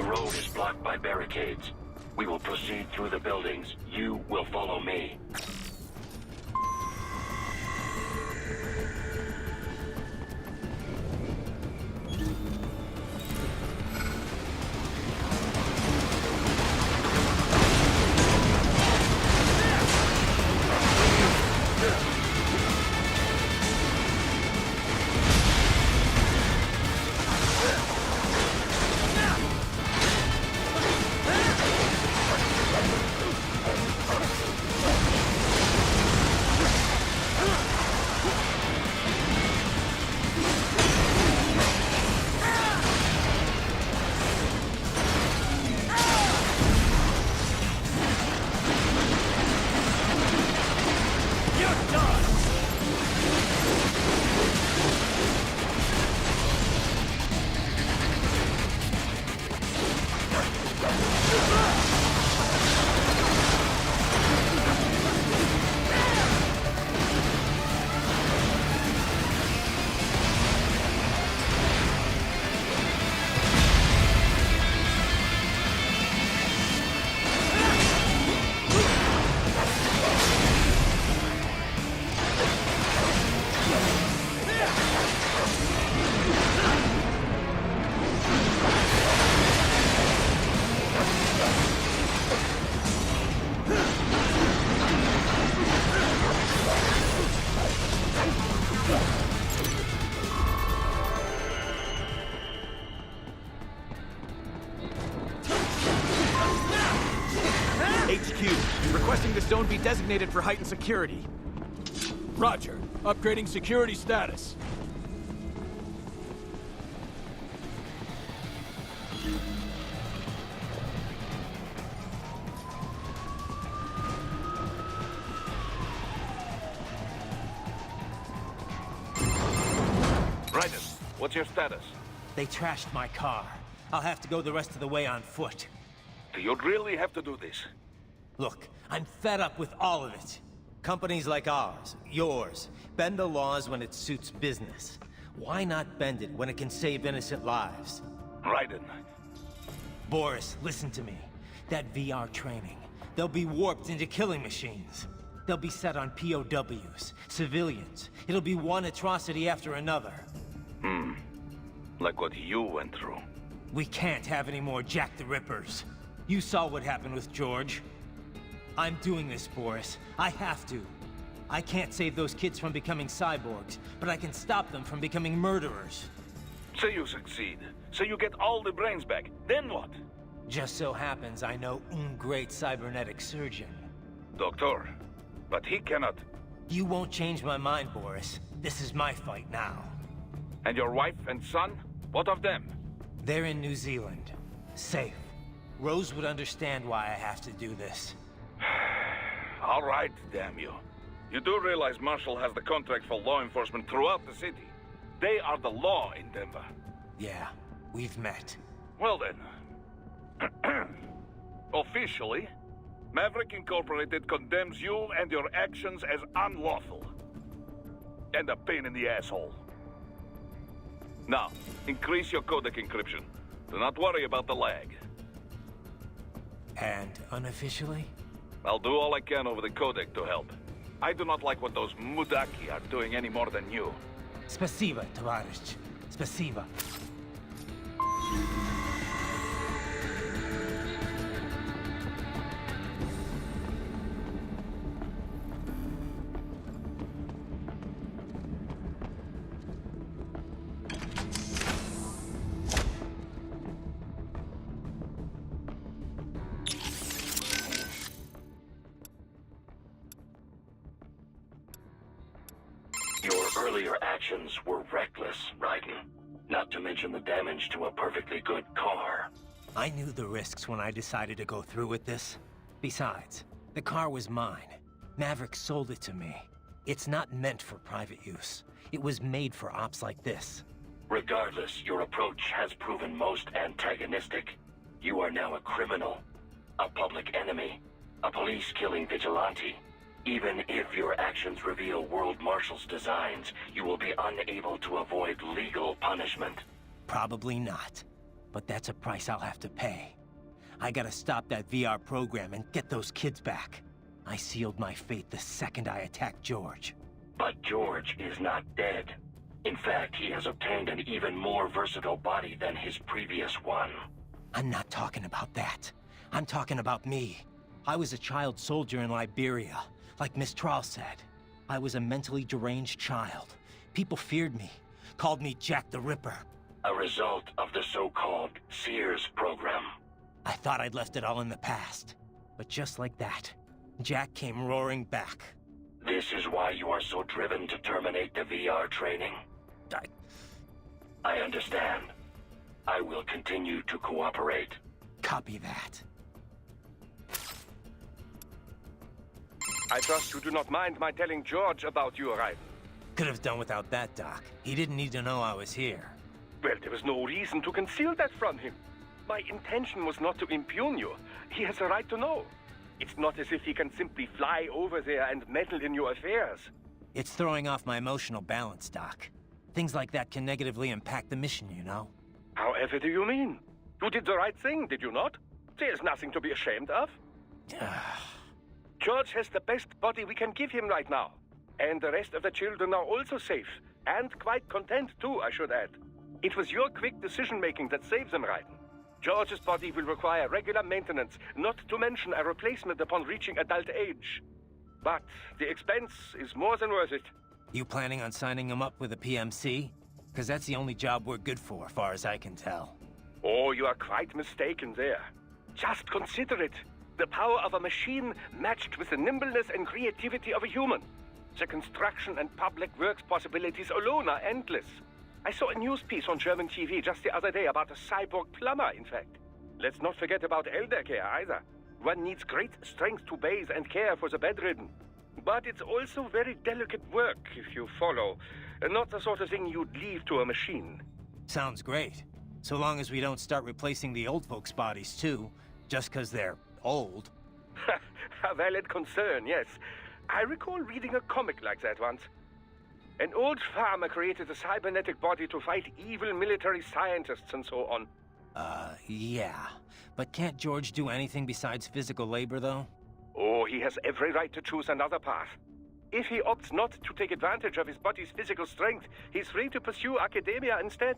road is blocked by barricades. We will proceed through the buildings. You will follow me. Requesting this zone be designated for heightened security. Roger. Upgrading security status. Raiden, what's your status? They trashed my car. I'll have to go the rest of the way on foot. Do you really have to do this? Look, I'm fed up with all of it. Companies like ours, yours, bend the laws when it suits business. Why not bend it when it can save innocent lives? Raiden. Boris, listen to me. That VR training, they'll be warped into killing machines. They'll be set on POWs, civilians. It'll be one atrocity after another. Like what you went through. We can't have any more Jack the Rippers. You saw what happened with George. I'm doing this, Boris. I have to. I can't save those kids from becoming cyborgs, but I can stop them from becoming murderers. Say you succeed. Say you get all the brains back. Then what? Just so happens I know great cybernetic surgeon. Doctor. But he cannot. You won't change my mind, Boris. This is my fight now. And your wife and son? What of them? They're in New Zealand. Safe. Rose would understand why I have to do this. All right, damn you. You do realize Marshall has the contract for law enforcement throughout the city. They are the law in Denver. Yeah, we've met. Well then. Officially, Maverick Incorporated condemns you and your actions as unlawful. And a pain in the asshole. Now, increase your codec encryption. Do not worry about the lag. And unofficially? I'll do all I can over the codec to help. I do not like what those Mudaki are doing any more than you. Spasiba, Tavarish. Spasiba. Earlier actions were reckless, Raiden. Not to mention the damage to a perfectly good car. I knew the risks when I decided to go through with this. Besides, the car was mine. Maverick sold it to me. It's not meant for private use. It was made for ops like this. Regardless, your approach has proven most antagonistic. You are now a criminal, a public enemy, a police-killing vigilante. Even if your actions reveal World Marshal's designs, you will be unable to avoid legal punishment. Probably not. But that's a price I'll have to pay. I gotta stop that VR program and get those kids back. I sealed my fate the second I attacked George. But George is not dead. In fact, he has obtained an even more versatile body than his previous one. I'm not talking about that. I'm talking about me. I was a child soldier in Liberia, like Miss Trawl said. I was a mentally deranged child. People feared me, called me Jack the Ripper. A result of the so-called Sears program. I thought I'd left it all in the past. But just like that, Jack came roaring back. This is why you are so driven to terminate the VR training. I understand. I will continue to cooperate. Copy that. I trust you do not mind my telling George about your arrival. Could have done without that, Doc. He didn't need to know I was here. Well, there was no reason to conceal that from him. My intention was not to impugn you. He has a right to know. It's not as if he can simply fly over there and meddle in your affairs. It's throwing off my emotional balance, Doc. Things like that can negatively impact the mission, you know? However do you mean? You did the right thing, did you not? There's nothing to be ashamed of. George has the best body we can give him right now. And the rest of the children are also safe. And quite content too, I should add. It was your quick decision-making that saves them, Raiden. George's body will require regular maintenance, not to mention a replacement upon reaching adult age. But the expense is more than worth it. You planning on signing him up with a PMC? Because that's the only job we're good for, far as I can tell. Oh, you are quite mistaken there. Just consider it. The power of a machine matched with the nimbleness and creativity of a human. The construction and public works possibilities alone are endless. I saw a news piece on German TV just the other day about a cyborg plumber, in fact. Let's not forget about elder care either. One needs great strength to bathe and care for the bedridden. But it's also very delicate work, if you follow. Not the sort of thing you'd leave to a machine. Sounds great. So long as we don't start replacing the old folks' bodies too, just because they're old. A valid concern, yes. I recall reading a comic like that once. An old farmer created a cybernetic body to fight evil military scientists and so on. Yeah. But can't George do anything besides physical labor, though? Oh, he has every right to choose another path. If he opts not to take advantage of his body's physical strength, he's free to pursue academia instead.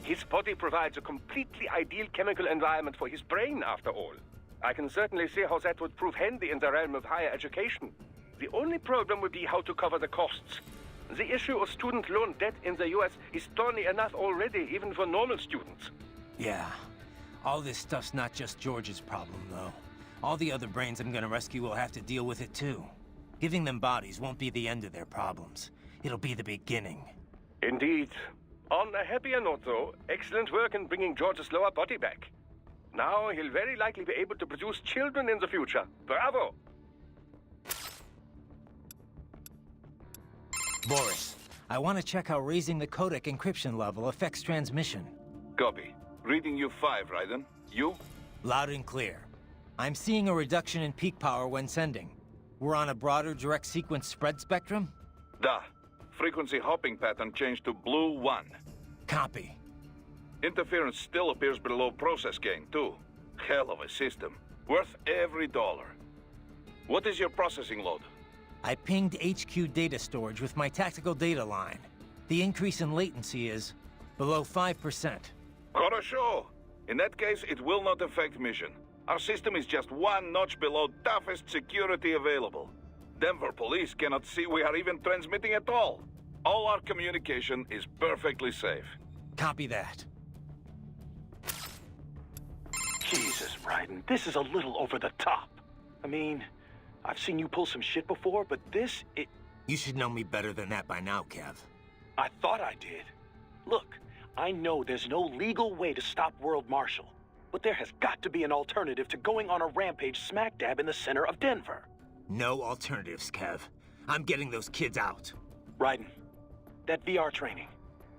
His body provides a completely ideal chemical environment for his brain, after all. I can certainly see how that would prove handy in the realm of higher education. The only problem would be how to cover the costs. The issue of student loan debt in the US is thorny enough already, even for normal students. Yeah. All this stuff's not just George's problem, though. All the other brains I'm gonna rescue will have to deal with it, too. Giving them bodies won't be the end of their problems. It'll be the beginning. Indeed. On a happier note, though, excellent work in bringing George's lower body back. Now he'll very likely be able to produce children in the future. Bravo! Boris, I want to check how raising the codec encryption level affects transmission. Copy. Reading you 5, Raiden. You? Loud and clear. I'm seeing a reduction in peak power when sending. We're on a broader direct sequence spread spectrum? Da. Frequency hopping pattern changed to blue 1. Copy. Interference still appears below process gain, too. Hell of a system. Worth every dollar. What is your processing load? I pinged HQ data storage with my tactical data line. The increase in latency is below 5%. Хорошо. In that case, it will not affect mission. Our system is just one notch below toughest security available. Denver police cannot see we are even transmitting at all. All our communication is perfectly safe. Copy that. Jesus, Raiden, this is a little over the top. I mean, I've seen you pull some shit before, but this, You should know me better than that by now, Kev. I thought I did. Look, I know there's no legal way to stop World Marshal, but there has got to be an alternative to going on a rampage smack dab in the center of Denver. No alternatives, Kev. I'm getting those kids out. Raiden, that VR training,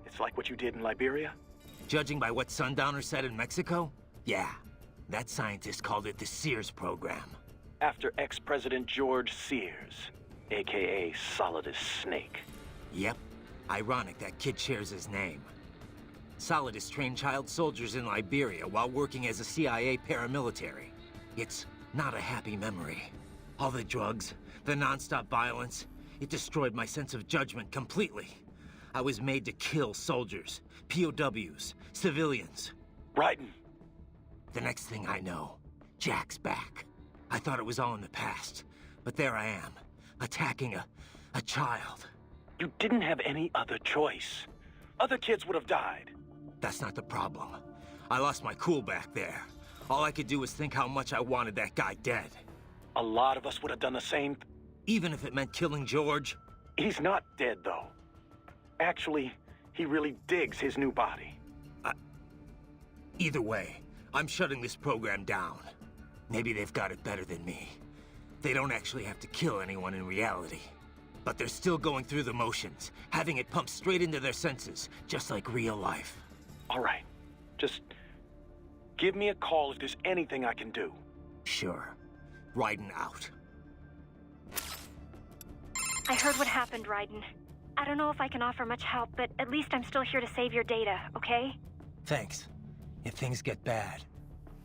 it's like what you did in Liberia? Judging by what Sundowner said in Mexico, yeah. That scientist called it the Sears program. After ex-President George Sears, a.k.a. Solid as Snake. Yep. Ironic that kid shares his name. Solid has trained child soldiers in Liberia while working as a CIA paramilitary. It's not a happy memory. All the drugs, the non-stop violence, it destroyed my sense of judgment completely. I was made to kill soldiers, POWs, civilians. Raiden. The next thing I know, Jack's back. I thought it was all in the past, but there I am, attacking a child. You didn't have any other choice. Other kids would have died. That's not the problem. I lost my cool back there. All I could do was think how much I wanted that guy dead. A lot of us would have done the same. Even if it meant killing George. He's not dead, though. Actually, he really digs his new body. Either way, I'm shutting this program down. Maybe they've got it better than me. They don't actually have to kill anyone in reality. But they're still going through the motions, having it pumped straight into their senses, just like real life. All right. Just give me a call if there's anything I can do. Sure. Raiden out. I heard what happened, Raiden. I don't know if I can offer much help, but at least I'm still here to save your data, okay? Thanks. If things get bad,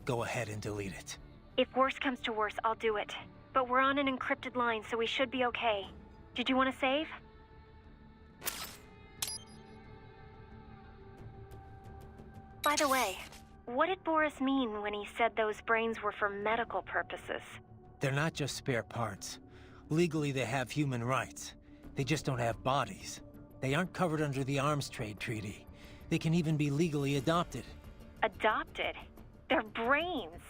go ahead and delete it. If worse comes to worse, I'll do it. But we're on an encrypted line, so we should be okay. Did you want to save? By the way, what did Boris mean when he said those brains were for medical purposes? They're not just spare parts. Legally, they have human rights. They just don't have bodies. They aren't covered under the Arms Trade Treaty. They can even be legally adopted. Adopted? They're brains!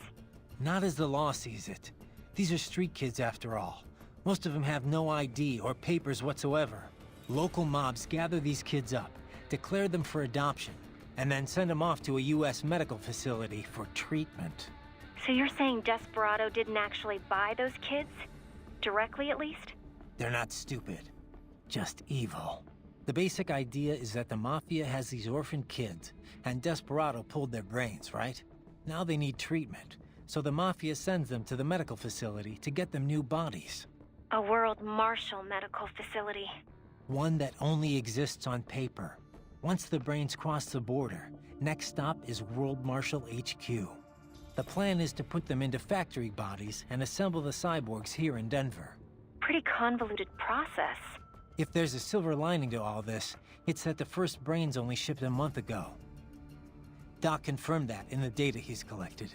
Not as the law sees it. These are street kids after all. Most of them have no ID or papers whatsoever. Local mobs gather these kids up, declare them for adoption, and then send them off to a U.S. medical facility for treatment. So you're saying Desperado didn't actually buy those kids? Directly, at least? They're not stupid, just evil. The basic idea is that the Mafia has these orphaned kids, and Desperado pulled their brains, right? Now they need treatment, so the Mafia sends them to the medical facility to get them new bodies. A World Marshal medical facility. One that only exists on paper. Once the brains cross the border, next stop is World Marshal HQ. The plan is to put them into factory bodies and assemble the cyborgs here in Denver. Pretty convoluted process. If there's a silver lining to all this, it's that the first brains only shipped a month ago. Doc confirmed that in the data he's collected.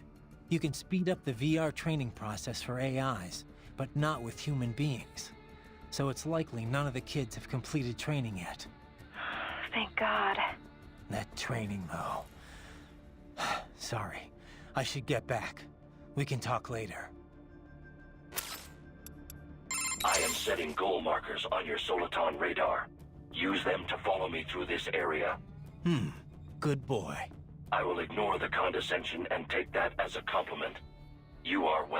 You can speed up the VR training process for AIs, but not with human beings. So it's likely none of the kids have completed training yet. Thank God. That training, though. Sorry. I should get back. We can talk later. I am setting goal markers on your Soliton radar. Use them to follow me through this area. Good boy. I will ignore the condescension and take that as a compliment. You are well